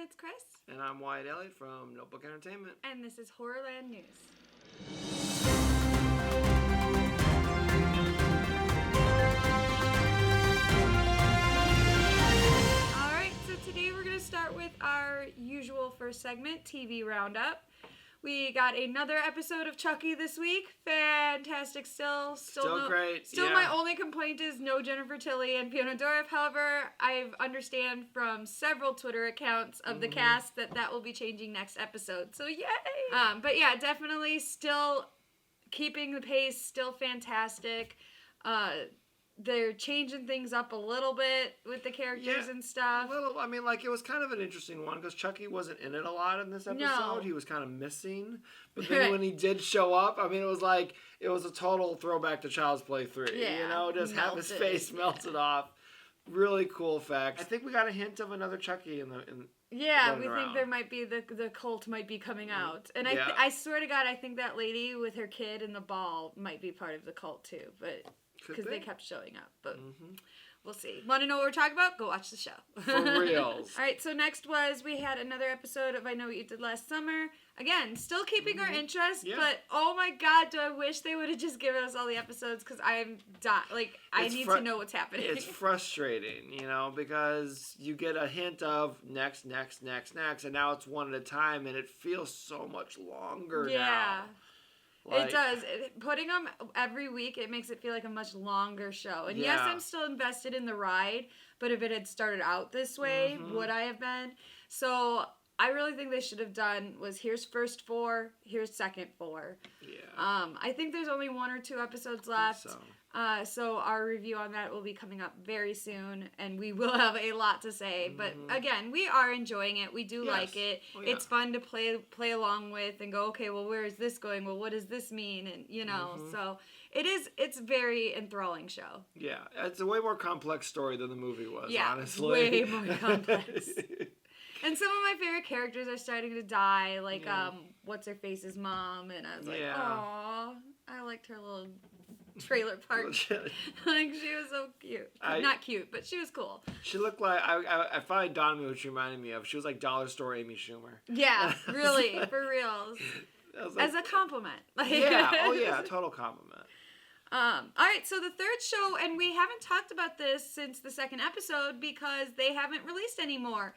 it's Kris. And I'm Wyatt Elliott from Notebook Entertainment. And this is Horrorland News. Alright, so today we're going to start with our usual first segment, TV Roundup. We got another episode of Chucky this week. Fantastic still. Still great. Still, my only complaint is no Jennifer Tilly and Fiona Dourif. However, I understand from several Twitter accounts of the cast that will be changing next episode. So yay! But yeah, definitely still keeping the pace. Still fantastic. They're changing things up a little bit with the characters and stuff. I mean, it was kind of an interesting one because Chucky wasn't in it a lot in this episode. No. He was kind of missing. But then when he did show up, I mean, it was a total throwback to Child's Play 3. Yeah, you know, just have his face melted off. Really cool effects. I think we got a hint of another Chucky in Yeah, we think there might be the cult might be coming out. And I swear to God, I think that lady with her kid in the ball might be part of the cult too. But because they kept showing up. But we'll see. Want to know what we're talking about? Go watch the show. For reals. All right, so next we had another episode of I Know What You Did Last Summer. Again, still keeping our interest, but oh my God, do I wish they would have just given us all the episodes because I'm I need to know what's happening. It's frustrating, you know, because you get a hint of next, and now it's one at a time, and it feels so much longer now. It does. Putting them every week, it makes it feel like a much longer show. And yes, I'm still invested in the ride, but if it had started out this way, would I have been? So I really think they should have done was here's first 4, here's second 4. Yeah. I think there's only 1 or 2 episodes left. So our review on that will be coming up very soon, and we will have a lot to say. But again, we are enjoying it. We do like it. Oh, yeah. It's fun to play along with and go, okay, well, where is this going? Well, what does this mean? And you know, so it's a very enthralling show. Yeah, it's a way more complex story than the movie was. Yeah, honestly, way more complex. And some of my favorite characters are starting to die, like what's her face's mom, and I was like, aw, I liked her little trailer park. Like, she was so cute. Not cute, but she was cool. She looked like, I finally dawned on me what she reminded me of. She was like Dollar Store Amy Schumer. Yeah, really, for reals. As a compliment. Total compliment. All right, so the third show, and we haven't talked about this since the second episode because they haven't released anymore.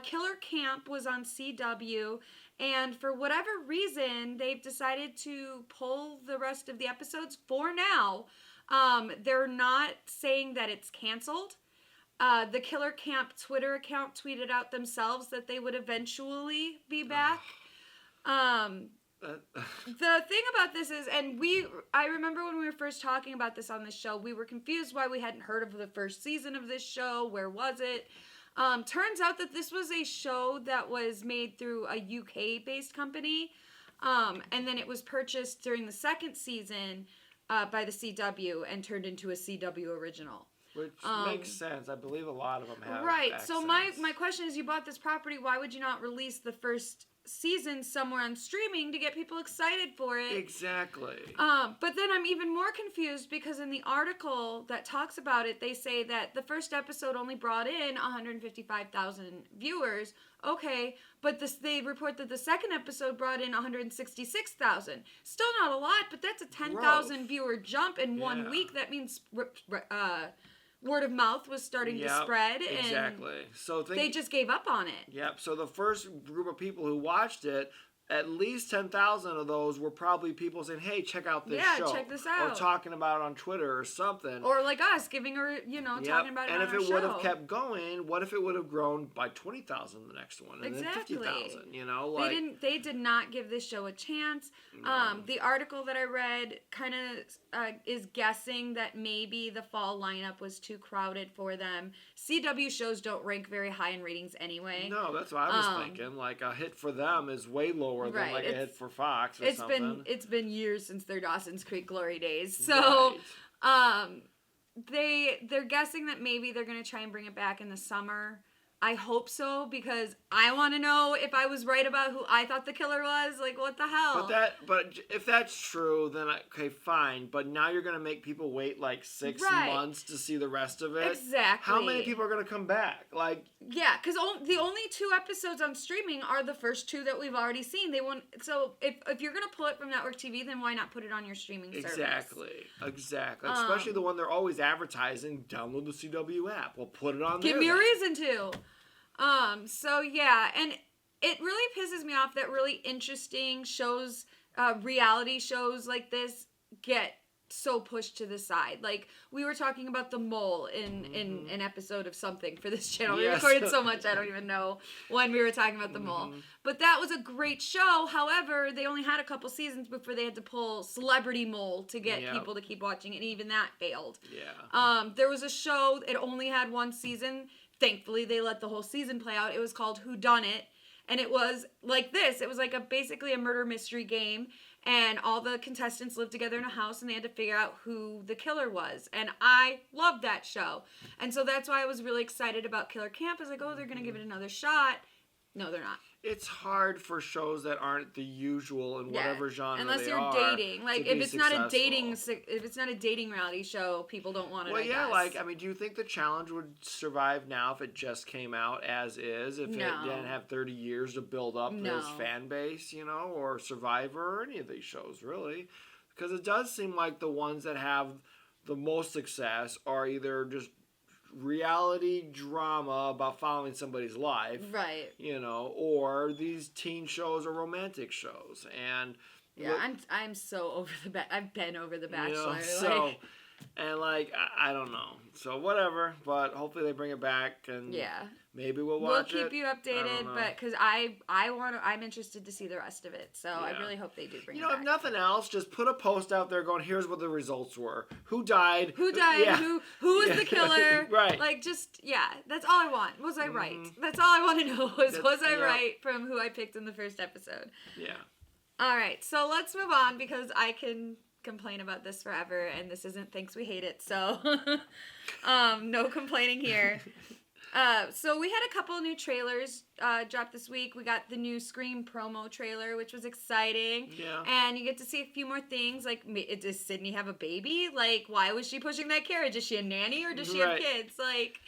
Killer Camp was on CW, and for whatever reason, they've decided to pull the rest of the episodes for now. They're not saying that it's canceled. The Killer Camp Twitter account tweeted out themselves that they would eventually be back. The thing about this is, I remember when we were first talking about this on this show, we were confused why we hadn't heard of the first season of this show. Where was it? Turns out that this was a show that was made through a UK-based company, and then it was purchased during the second season by the CW and turned into a CW original. Which makes sense. I believe a lot of them have. Right. Accents. So my question is, you bought this property. Why would you not release the first season somewhere on streaming to get people excited for it? Exactly. But then I'm even more confused because in the article that talks about it, they say that the first episode only brought in 155,000 viewers. Okay, but they report that the second episode brought in 166,000. Still not a lot, but that's a 10,000 viewer jump in 1 week. That means word of mouth was starting to spread. Exactly. So they just gave up on it. Yep. So the first group of people who watched it, at least 10,000 of those were probably people saying, hey, check out this show. Yeah, check this out. Or talking about it on Twitter or something. Or like us, giving her, talking about it on our show. And if it would have kept going, what if it would have grown by 20,000 the next one? And then 50,000, They did not give this show a chance. No. The article that I read kind of is guessing that maybe the fall lineup was too crowded for them. CW shows don't rank very high in ratings anyway. No, that's what I was thinking. Like, a hit for them is way lower than a hit for Fox or something. It's been years since their Dawson's Creek glory days. So they're guessing that maybe they're going to try and bring it back in the summer. I hope so, because I want to know if I was right about who I thought the killer was. Like, what the hell? But if that's true, then okay, fine. But now you're gonna make people wait like 6 months to see the rest of it. Exactly. How many people are gonna come back? Like, yeah, because the only 2 episodes on streaming are the first 2 that we've already seen. So if you're gonna pull it from network TV, then why not put it on your streaming service? Exactly. Especially the one they're always advertising. Download the CW app. Well, put it on there. Give me a reason to. So yeah, and it really pisses me off that really interesting shows, reality shows like this get so pushed to the side. Like, we were talking about The Mole in an episode of something for this channel. We recorded so much, I don't even know when we were talking about The Mole. But that was a great show. However, they only had a couple seasons before they had to pull Celebrity Mole to get people to keep watching, and even that failed. Yeah. There was a show, it only had 1 season. Thankfully, they let the whole season play out. It was called Whodunit, and it was like this. It was like basically a murder mystery game, and all the contestants lived together in a house, and they had to figure out who the killer was. And I loved that show. And so that's why I was really excited about Killer Camp. I was like, oh, they're going to give it another shot. No, they're not. It's hard for shows that aren't the usual in whatever genre unless they you're are dating. Like, to if be it's not successful. if it's not a dating reality show, people don't want it. Well, I yeah, guess. like, I mean, do you think the challenge would survive now if it just came out as is? If it didn't have 30 years to build up this fan base, you know, or Survivor or any of these shows, really? Because it does seem like the ones that have the most success are either just reality drama about following somebody's life, right? You know, or these teen shows or romantic shows. And yeah, I'm so over I've been over The Bachelor. You know, so and like I don't know, so whatever. But hopefully they bring it back, and maybe we'll watch it. We'll keep you updated, but because I'm interested to see the rest of it. So I really hope they do bring it back. If nothing else, just put a post out there going, here's what the results were. Who died? Who died? Who was the killer? Right. Like, just, that's all I want. Was I right? That's all I want to know was I right from who I picked in the first episode? Yeah. All right, so let's move on, because I can complain about this forever, and this isn't Thanks We Hate It, so no complaining here. So we had a couple new trailers drop this week. We got the new Scream promo trailer, which was exciting. Yeah. And you get to see a few more things. Like, does Sydney have a baby? Like, why was she pushing that carriage? Is she a nanny, or does she have kids? Like,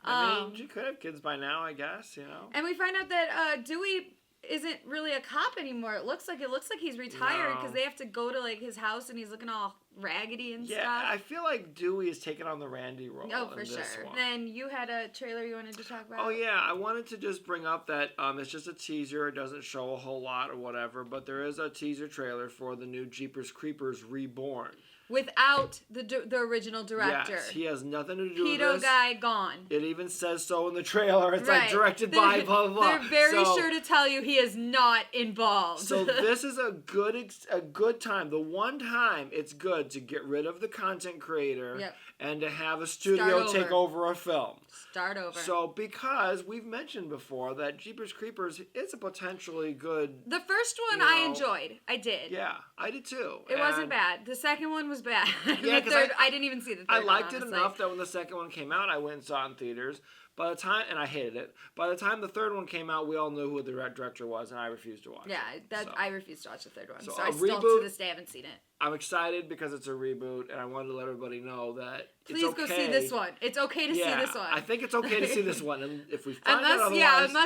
I mean, she could have kids by now, I guess, you know. And we find out that Dewey isn't really a cop anymore. It looks like he's retired, because they have to go to like his house, and he's looking all raggedy and stuff. Yeah, I feel like Dewey is taking on the Randy role. Oh, for sure. One. Then you had a trailer you wanted to talk about. Oh yeah, I wanted to just bring up that it's just a teaser. It doesn't show a whole lot or whatever, but there is a teaser trailer for the new Jeepers Creepers Reborn. Without the original director. Yes, he has nothing to do with Pedo this. guy gone. It even says so in the trailer. It's like directed by blah, blah, blah. They're very sure to tell you he is not involved. So this is a good time. The one time it's good to get rid of the content creator and to have a studio take over a film. Start over. So because we've mentioned before that Jeepers Creepers is a potentially good... The first one I enjoyed. I did. Yeah, I did too. It wasn't bad. The second one was bad. Yeah, the third, I didn't even see the third I liked one, it enough that when the second one came out, I went and saw it in theaters. By the time, and I hated it. By the time the third one came out, we all knew who the director was, and I refused to watch it. Yeah, I refused to watch the third one. So I reboot, still, to this day, haven't seen it. I'm excited because it's a reboot, and I wanted to let everybody know that Please it's okay. go see this one. It's okay to see this one. I think it's okay to see this one, and if we find out otherwise...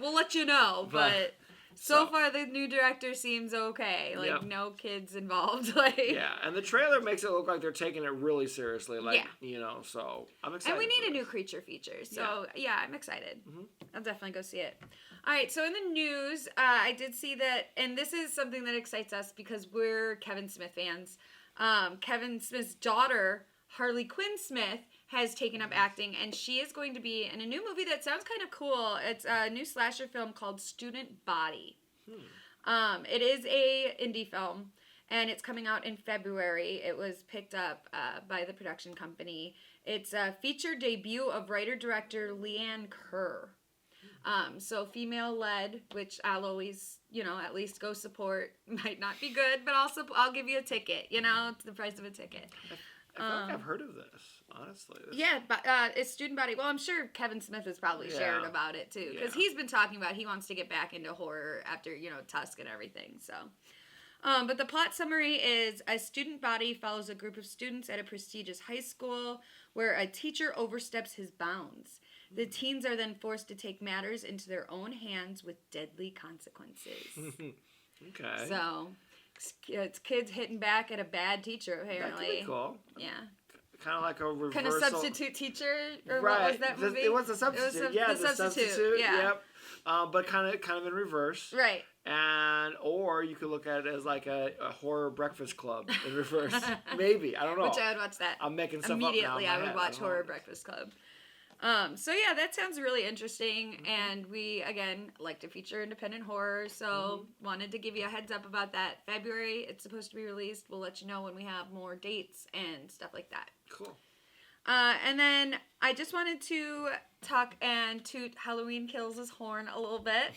we'll let you know, but... So far, the new director seems okay. Like, no kids involved. Yeah, and the trailer makes it look like they're taking it really seriously. Like, you know, so I'm excited. And we need a new creature feature. So, I'm excited. Mm-hmm. I'll definitely go see it. All right, so in the news, I did see that, and this is something that excites us because we're Kevin Smith fans. Kevin Smith's daughter, Harley Quinn Smith, has taken up acting, and she is going to be in a new movie that sounds kind of cool. It's a new slasher film called Student Body. It is a indie film, and it's coming out in February. It was picked up by the production company. It's a feature debut of writer-director Leanne Kerr. So female-led, which I'll always, at least go support. Might not be good, but I'll give you a ticket. It's the price of a ticket. I feel like I've heard of this, honestly. Yeah, but it's Student Body. Well, I'm sure Kevin Smith has probably shared about it too, because he's been talking about he wants to get back into horror after Tusk and everything. So, but the plot summary is: a student body follows a group of students at a prestigious high school where a teacher oversteps his bounds. The teens are then forced to take matters into their own hands with deadly consequences. Okay. So, it's kids hitting back at a bad teacher, apparently. That could be cool. Yeah. Kind of like a reversal. Kind of substitute teacher, or right. What was that movie? It was a substitute. The substitute. Yeah. Yep. But kind of in reverse. Right. Or you could look at it as like a horror breakfast club in reverse. Maybe, I don't know. Which I would watch that. I'm making stuff immediately. up now. I would watch Horror Breakfast Club. So yeah, that sounds really interesting, and we again like to feature independent horror, so wanted to give you a heads up about that. February, it's supposed to be released. We'll let you know when we have more dates and stuff like that. Cool. And then I just wanted to talk and toot Halloween Kills' horn a little bit.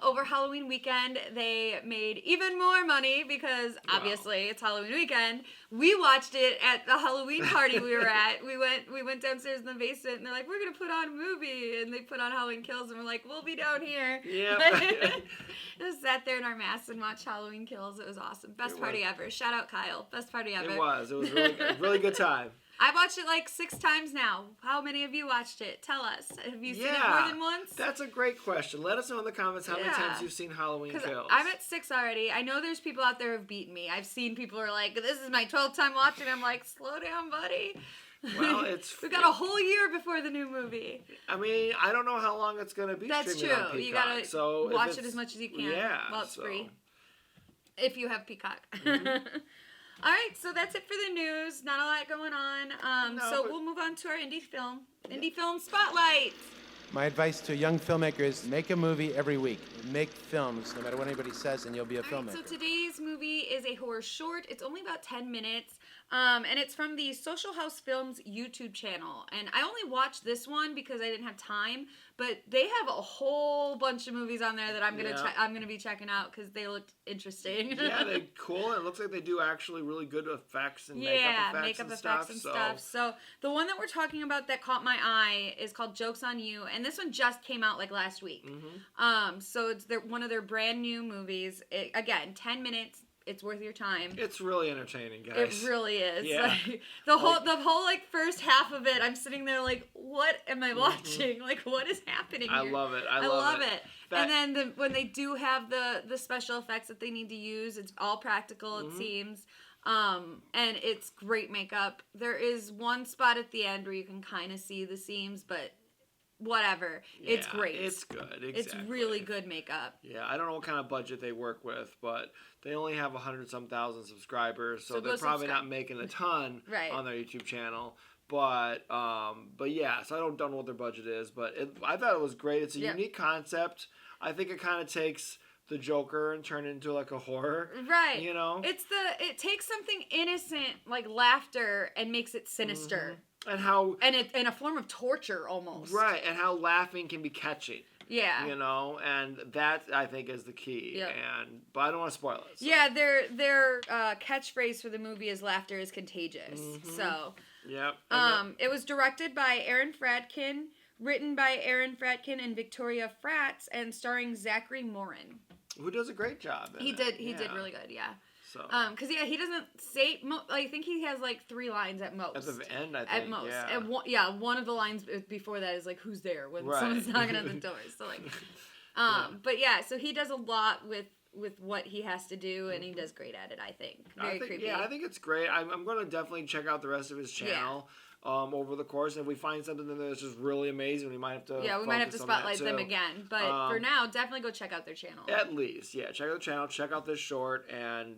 Over Halloween weekend, they made even more money because obviously it's Halloween weekend. We watched it at the Halloween party we were at. We went downstairs in the basement and they're like, we're gonna put on a movie, and they put on Halloween Kills, and we're like, we'll be down here. Yeah. Just sat there in our masks and watched Halloween Kills. It was awesome. Best party ever. Shout out Kyle. Best party ever. It was really good time. I watched it like 6 times now. How many of you watched it? Tell us. Have you seen it more than once? That's a great question. Let us know in the comments how many times you've seen Halloween Kills. I'm at 6 already. I know there's people out there who've beaten me. I've seen people who are like, this is my 12th time watching. I'm like, slow down, buddy. Well, we've got a whole year before the new movie. I mean, I don't know how long it's going to be. That's true. On Peacock, you gotta watch it as much as you can. Yeah, while it's free. If you have Peacock. All right, so that's it for the news. Not a lot going on. We'll move on to our indie film spotlight. My advice to young filmmakers: make a movie every week. Make films, no matter what anybody says, and you'll be a filmmaker. Right, so today's movie is a horror short. It's only about 10 minutes. And it's from the Social House Films YouTube channel. And I only watched this one because I didn't have time, but they have a whole bunch of movies on there that I'm gonna be checking out because they looked interesting. Yeah, they're cool. It looks like they do actually really good effects and makeup effects and stuff. So the one that we're talking about that caught my eye is called Joke's on You, and this one just came out like last week. So it's one of their brand new movies. Again, 10 minutes. It's worth your time. It's really entertaining, guys. It really is. Yeah. Like, the whole like first half of it, I'm sitting there like, what am I watching? Like, what is happening here? I love it. I love it. And then when they do have the special effects that they need to use, it's all practical, it seems. And it's great makeup. There is one spot at the end where you can kind of see the seams, but whatever. Yeah, it's great. It's good. Exactly. It's really good makeup. Yeah, I don't know what kind of budget they work with, but they only have 100-some thousand subscribers, so they're probably not making a ton on their YouTube channel. But yeah, so I don't know what their budget is, but I thought it was great. It's a unique concept. I think it kind of takes the Joker and turn it into like a horror. Right. You know? It takes something innocent like laughter and makes it sinister. And how... And it in a form of torture almost. Right, and how laughing can be catchy. Yeah. You know, and that I think is the key. Yep. But I don't want to spoil it. So. Yeah, their catchphrase for the movie is laughter is contagious. So yep. It was directed by Aaron Fradkin, written by Aaron Fradkin and Victoria Fratz, and starring Zachary Morin. Who does a great job. He did really good, yeah. So. Because he doesn't say. I think he has like 3 lines at most. At the end, I think. At most, yeah. and one of the lines before that is like, "Who's there?" when someone's knocking on the door. So like, but yeah, so he does a lot with what he has to do, and he does great at it. I think. Very creepy. Yeah, I think it's great. I'm going to definitely check out the rest of his channel. Over the course, and if we find something that's just really amazing, we might have to we might have to spotlight them again. But for now, definitely go check out their channel. At least, check out the channel, check out this short, and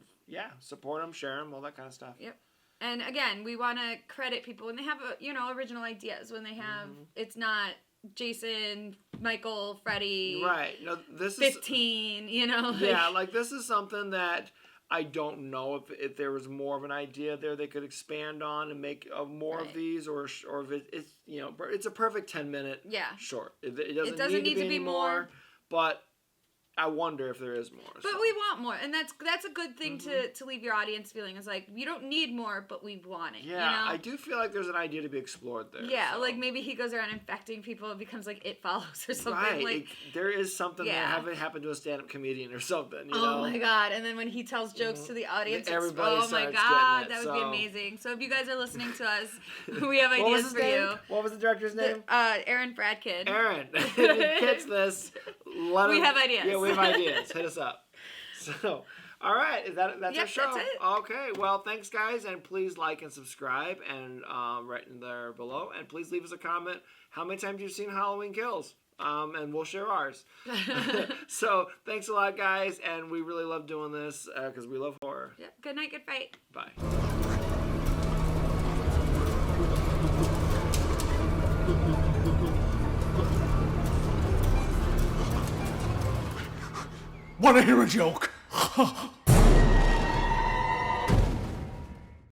support them, share them, all that kind of stuff. Yep. And again, we want to credit people when they have original ideas. When they have, it's not Jason, Michael, Freddy. Right. No, this 15. Like this is something that. I don't know if there was more of an idea there they could expand on and make more of these, or if it's it's a perfect 10-minute short. It doesn't need to be more, but I wonder if there is more. But we want more, and that's a good thing to leave your audience feeling. Is like, you don't need more, but we want it. Yeah, you know? I do feel like there's an idea to be explored there. Yeah, so. Like maybe he goes around infecting people. It becomes like It Follows or something. Right, like there is something that haven't happened to a stand-up comedian or something. You know? Oh my god! And then when he tells jokes to the audience, everybody oh my god, that would be amazing. So if you guys are listening to us, we have ideas for you. What was the director's name? Aaron Fradkin. Aaron, if you catch this, we have ideas. Yeah, we have ideas. Hit us up. So, all right, that's our show. That's it. Okay, well, thanks guys, and please like and subscribe, and right in there below, and please leave us a comment. How many times you've seen Halloween Kills? And we'll share ours. So, thanks a lot, guys, and we really love doing this because we love horror. Yep. Good night, good fight. Bye. Want to hear a joke?